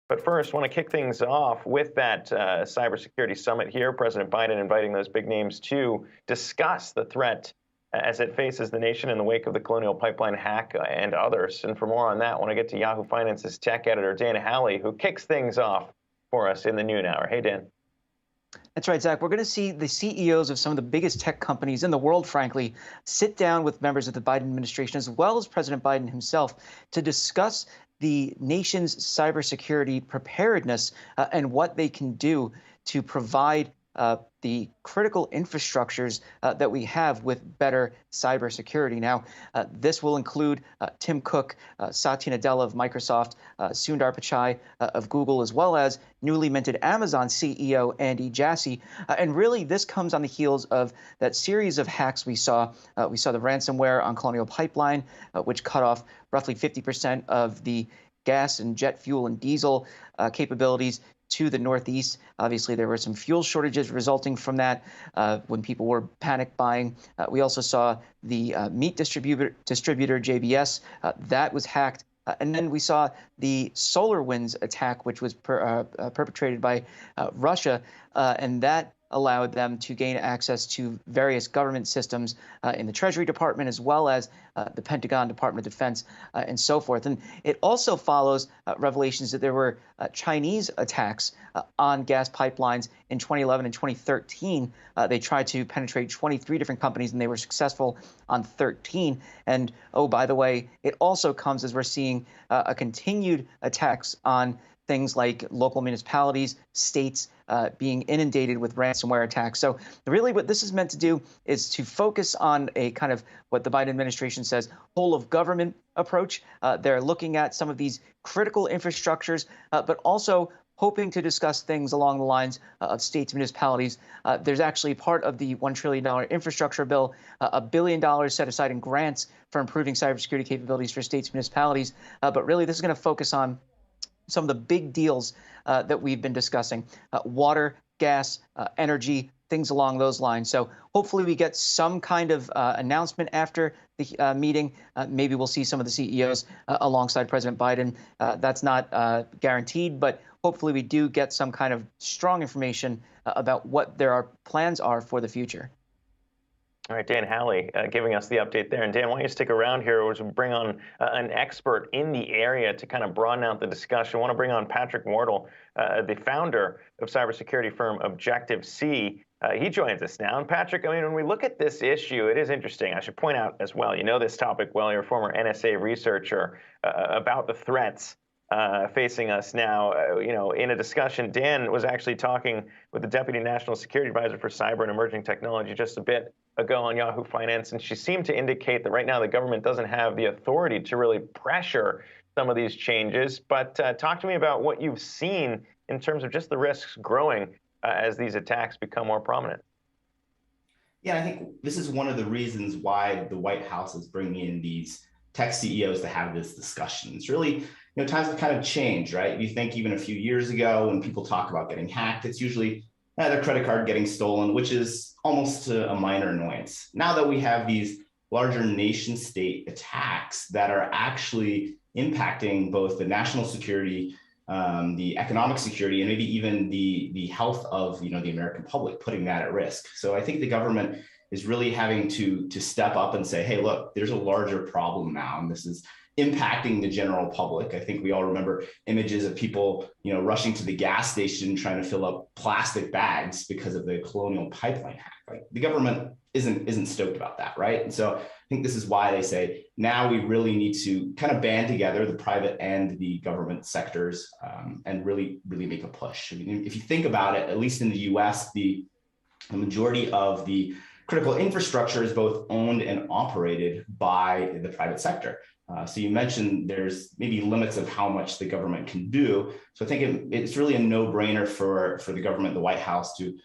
But first, want to kick things off with that cybersecurity summit here. President Biden inviting those big names to discuss the threat as it faces the nation in the wake of the Colonial Pipeline hack and others. And for more on that, I want to get to Yahoo Finance's tech editor, Dan Halley, who kicks things off for us in the noon hour. Hey, Dan. That's right, Zach. We're going to see the CEOs of some of the biggest tech companies in the world, frankly, sit down with members of the Biden administration, as well as President Biden himself, to discuss the nation's cybersecurity preparedness and what they can do to provide the critical infrastructures that we have with better cybersecurity. Now, this will include Tim Cook, Satya Nadella of Microsoft, Sundar Pichai of Google, as well as newly minted Amazon CEO Andy Jassy. And really, this comes on the heels of that series of hacks we saw. We saw the ransomware on Colonial Pipeline, which cut off roughly 50% of the gas and jet fuel and diesel capabilities to the Northeast. Obviously, there were some fuel shortages resulting from that when people were panic buying. We also saw the meat distributor JBS that was hacked. And then we saw the SolarWinds attack, which was perpetrated by Russia, and that allowed them to gain access to various government systems in the Treasury Department, as well as the Pentagon, Department of Defense, and so forth. And it also follows revelations that there were Chinese attacks on gas pipelines in 2011 and 2013. They tried to penetrate 23 different companies, and they were successful on 13. And, oh, by the way, it also comes as we're seeing a continued attacks on things like local municipalities, states being inundated with ransomware attacks. So really what this is meant to do is to focus on a kind of what the Biden administration says, whole of government approach. They're looking at some of these critical infrastructures, but also hoping to discuss things along the lines of states and municipalities. There's actually part of the $1 trillion infrastructure bill, $1 billion set aside in grants for improving cybersecurity capabilities for states and municipalities. But really, this is going to focus on some of the big deals that we've been discussing, water, gas, energy, things along those lines. So hopefully we get some kind of announcement after the meeting. Maybe we'll see some of the CEOs alongside President Biden. That's not guaranteed, but hopefully we do get some kind of strong information about what their plans are for the future. All right, Dan Halley giving us the update there. And Dan, why don't you stick around here as we bring on an expert in the area to kind of broaden out the discussion. I want to bring on Patrick Wardle, the founder of cybersecurity firm Objective-C. He joins us now. And Patrick, I mean, when we look at this issue, it is interesting. I should point out as well, you know this topic well, you're a former NSA researcher about the threats facing us now. You know, in a discussion, Dan was actually talking with the Deputy National Security Advisor for Cyber and Emerging Technology just a bit ago on Yahoo Finance, and she seemed to indicate that right now the government doesn't have the authority to really pressure some of these changes. But talk to me about what you've seen in terms of just the risks growing as these attacks become more prominent. Yeah, I think this is one of the reasons why the White House is bringing in these tech CEOs to have this discussion. It's really, times have kind of changed, right? You think even a few years ago when people talk about getting hacked, it's usually their credit card getting stolen, which is almost a minor annoyance. Now that we have these larger nation state attacks that are actually impacting both the national security, the economic security, and maybe even the health of the American public, putting that at risk. So I think the government is really having to step up and say, hey, look, there's a larger problem now, and this is impacting the general public. I think we all remember images of people, rushing to the gas station trying to fill up plastic bags because of the Colonial Pipeline hack. Like, the government isn't stoked about that, right? And so I think this is why they say now we really need to kind of band together the private and the government sectors and really make a push. I mean, if you think about it, at least in the U.S., the majority of the critical infrastructure is both owned and operated by the private sector. So you mentioned there's maybe limits of how much the government can do. So I think it's really a no-brainer for the government, the White House, to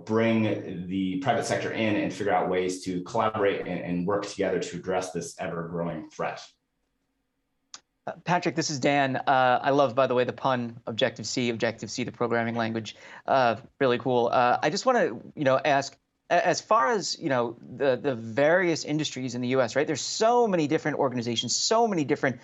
bring the private sector in and figure out ways to collaborate and work together to address this ever-growing threat. Patrick, this is Dan. I love, by the way, the pun Objective-C, the programming language. Really cool. I just want to, ask, as far as the various industries in the U.S., right? There's so many different organizations, so many different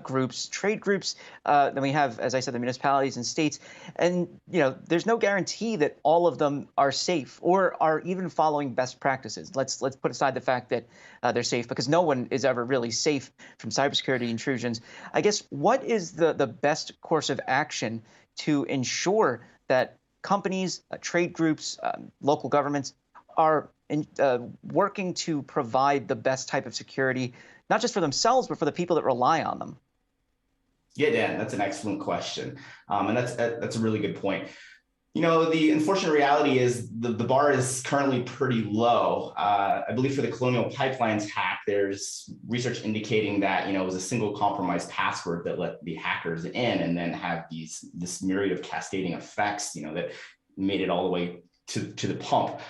groups, trade groups. Then we have, as I said, the municipalities and states, and there's no guarantee that all of them are safe or are even following best practices. Let's put aside the fact that they're safe, because no one is ever really safe from cybersecurity intrusions. I guess, what is the best course of action to ensure that companies, trade groups, local governments are working to provide the best type of security, not just for themselves, but for the people that rely on them? Yeah, Dan, that's an excellent question. And that's a really good point. The unfortunate reality is the bar is currently pretty low. I believe for the Colonial Pipelines hack, there's research indicating that, it was a single compromised password that let the hackers in and then have this myriad of cascading effects, that made it all the way to the pump.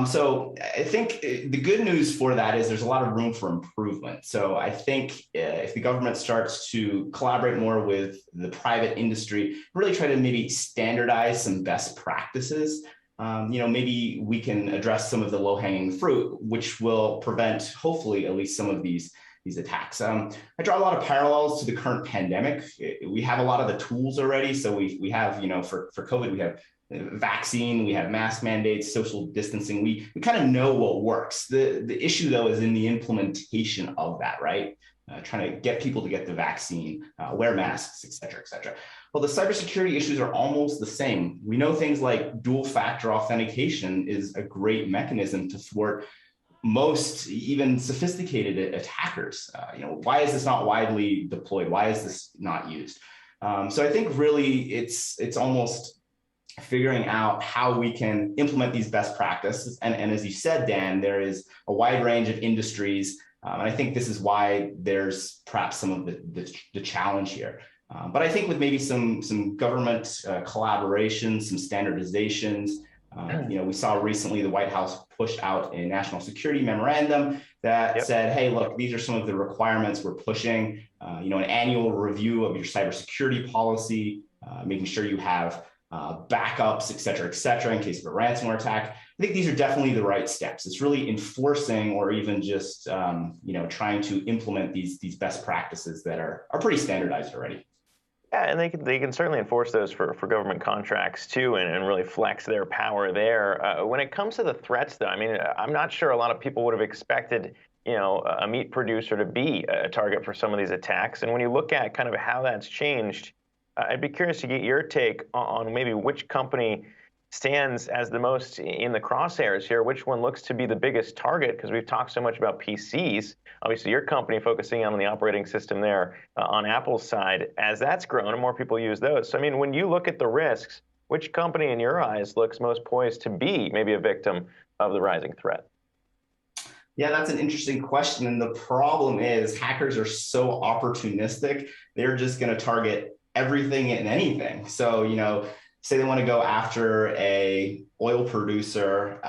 So I think the good news for that is there's a lot of room for improvement. So I think if the government starts to collaborate more with the private industry, really try to maybe standardize some best practices, maybe we can address some of the low-hanging fruit, which will prevent, hopefully, at least some of these attacks. I draw a lot of parallels to the current pandemic. We have a lot of the tools already. So we have, for COVID, we have vaccine, we have mask mandates, social distancing. We kind of know what works. The issue, though, is in the implementation of that, right? Trying to get people to get the vaccine, wear masks, et cetera, et cetera. Well, the cybersecurity issues are almost the same. We know things like dual-factor authentication is a great mechanism to thwart most even sophisticated attackers. Why is this not widely deployed? Why is this not used? So I think really it's almost figuring out how we can implement these best practices. And as you said, Dan, there is a wide range of industries. And I think this is why there's perhaps some of the challenge here. But I think with maybe some government collaboration, some standardizations, we saw recently the White House pushed out a national security memorandum that said, hey, look, these are some of the requirements we're pushing, an annual review of your cybersecurity policy, making sure you have backups, et cetera, in case of a ransomware attack. I think these are definitely the right steps. It's really enforcing or even just, trying to implement these best practices that are pretty standardized already. Yeah, and they can certainly enforce those for government contracts too, and really flex their power there. When it comes to the threats, though, I mean, I'm not sure a lot of people would have expected, a meat producer to be a target for some of these attacks. And when you look at kind of how that's changed, I'd be curious to get your take on maybe which company stands as the most in the crosshairs here, which one looks to be the biggest target, because we've talked so much about PCs. Obviously, your company focusing on the operating system there on Apple's side, as that's grown and more people use those. So, I mean, when you look at the risks, which company in your eyes looks most poised to be maybe a victim of the rising threat? Yeah, that's an interesting question. And the problem is hackers are so opportunistic, they're just going to target everything and anything. So, say they want to go after a oil producer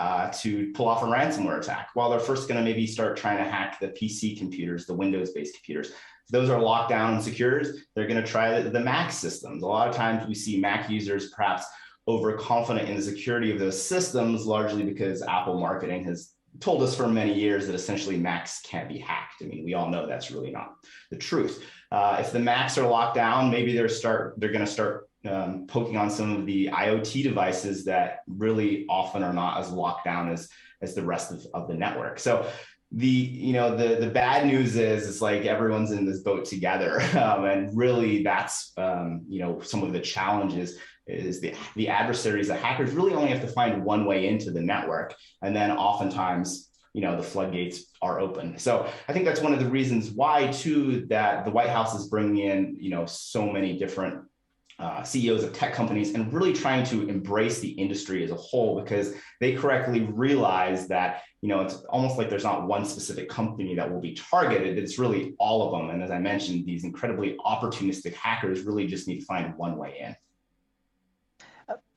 to pull off a ransomware attack. Well, they're first going to maybe start trying to hack the PC computers, the Windows-based computers. If those are locked down and secured, they're going to try the Mac systems. A lot of times we see Mac users perhaps overconfident in the security of those systems, largely because Apple marketing has told us for many years that essentially Macs can't be hacked. I mean, we all know that's really not the truth. If the Macs are locked down, maybe they're going to start poking on some of the IoT devices that really often are not as locked down as the rest of the network. So the bad news is it's like everyone's in this boat together, and really that's some of the challenges is the adversaries, the hackers really only have to find one way into the network, and then oftentimes the floodgates are open. So I think that's one of the reasons why too that the White House is bringing in so many different CEOs of tech companies and really trying to embrace the industry as a whole, because they correctly realize that it's almost like there's not one specific company that will be targeted. It's really all of them. And as I mentioned, these incredibly opportunistic hackers really just need to find one way in.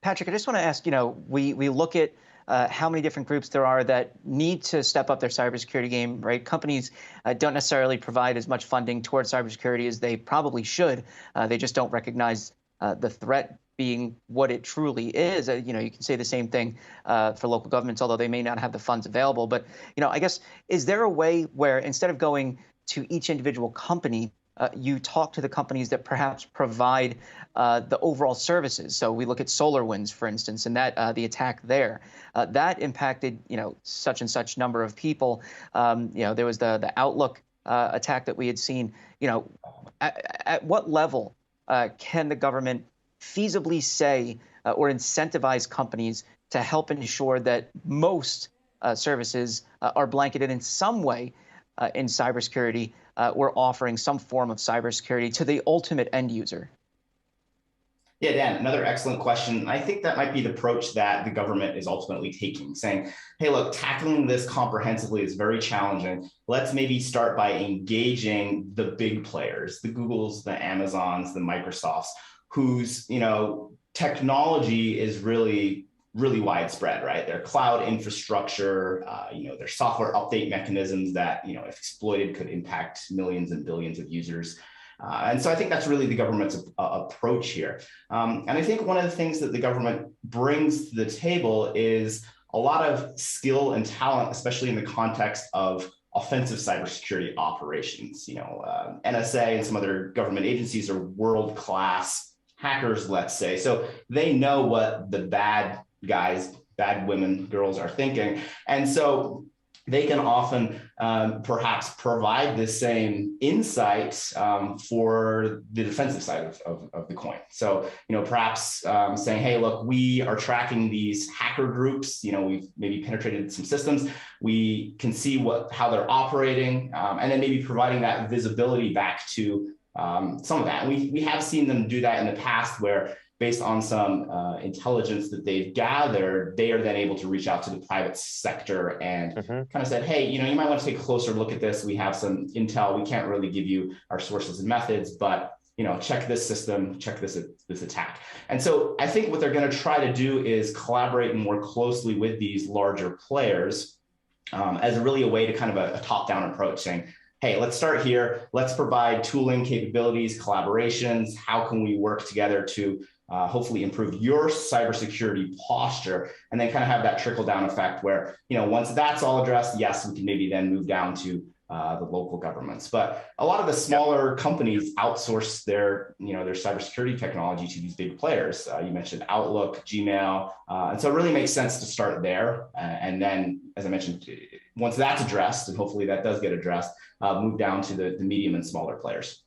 Patrick, I just want to ask, we look at how many different groups there are that need to step up their cybersecurity game, right? Companies don't necessarily provide as much funding towards cybersecurity as they probably should. They just don't recognize the threat being what it truly is. You know, you can say the same thing for local governments, although they may not have the funds available. But, you know, I guess, is there a way where instead of going to each individual company, you talk to the companies that perhaps provide the overall services? So we look at SolarWinds, for instance, and that the attack there that impacted, you know, such and such number of people. You know, there was the Outlook attack that we had seen. You know, at what level can the government feasibly say or incentivize companies to help ensure that most services are blanketed in some way in cybersecurity? We're offering some form of cybersecurity to the ultimate end user. Yeah, Dan, another excellent question. I think that might be the approach that the government is ultimately taking, saying, hey, look, tackling this comprehensively is very challenging. Let's maybe start by engaging the big players, the Googles, the Amazons, the Microsofts, whose, you know, technology is really widespread, right? Their cloud infrastructure, you know, their software update mechanisms that, you know, if exploited, could impact millions and billions of users. And so I think that's really the government's approach here. And I think one of the things that the government brings to the table is a lot of skill and talent, especially in the context of offensive cybersecurity operations. You know, NSA and some other government agencies are world-class hackers, let's say. So they know what the bad guys, bad women, girls are thinking. And so they can often perhaps provide the same insight for the defensive side of the coin. So, you know, perhaps saying, hey, look, we are tracking these hacker groups. You know, we've maybe penetrated some systems. We can see how they're operating, and then maybe providing that visibility back to some of that. And we have seen them do that in the past, where based on some intelligence that they've gathered, they are then able to reach out to the private sector and kind of said, hey, you know, you might want to take a closer look at this. We have some intel. We can't really give you our sources and methods, but, you know, check this system, check this attack. And so I think what they're going to try to do is collaborate more closely with these larger players as really a way to kind of a top-down approach, saying, hey, let's start here. Let's provide tooling capabilities, collaborations. How can we work together to hopefully improve your cybersecurity posture, and then kind of have that trickle down effect where, you know, once that's all addressed, yes, we can maybe then move down to the local governments. But a lot of the smaller companies outsource their, you know, their cybersecurity technology to these big players. You mentioned Outlook, Gmail, and so it really makes sense to start there. And then, as I mentioned, once that's addressed, and hopefully that does get addressed, move down to the medium and smaller players.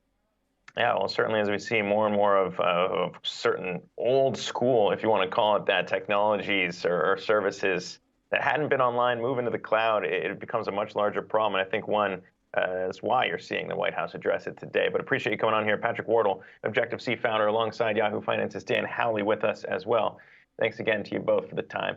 Yeah, well, certainly as we see more and more of certain old school, if you want to call it that, technologies or services that hadn't been online move into the cloud, it becomes a much larger problem. And I think one is why you're seeing the White House address it today. But appreciate you coming on here. Patrick Wardle, Objective-C founder, alongside Yahoo Finance's Dan Howley with us as well. Thanks again to you both for the time.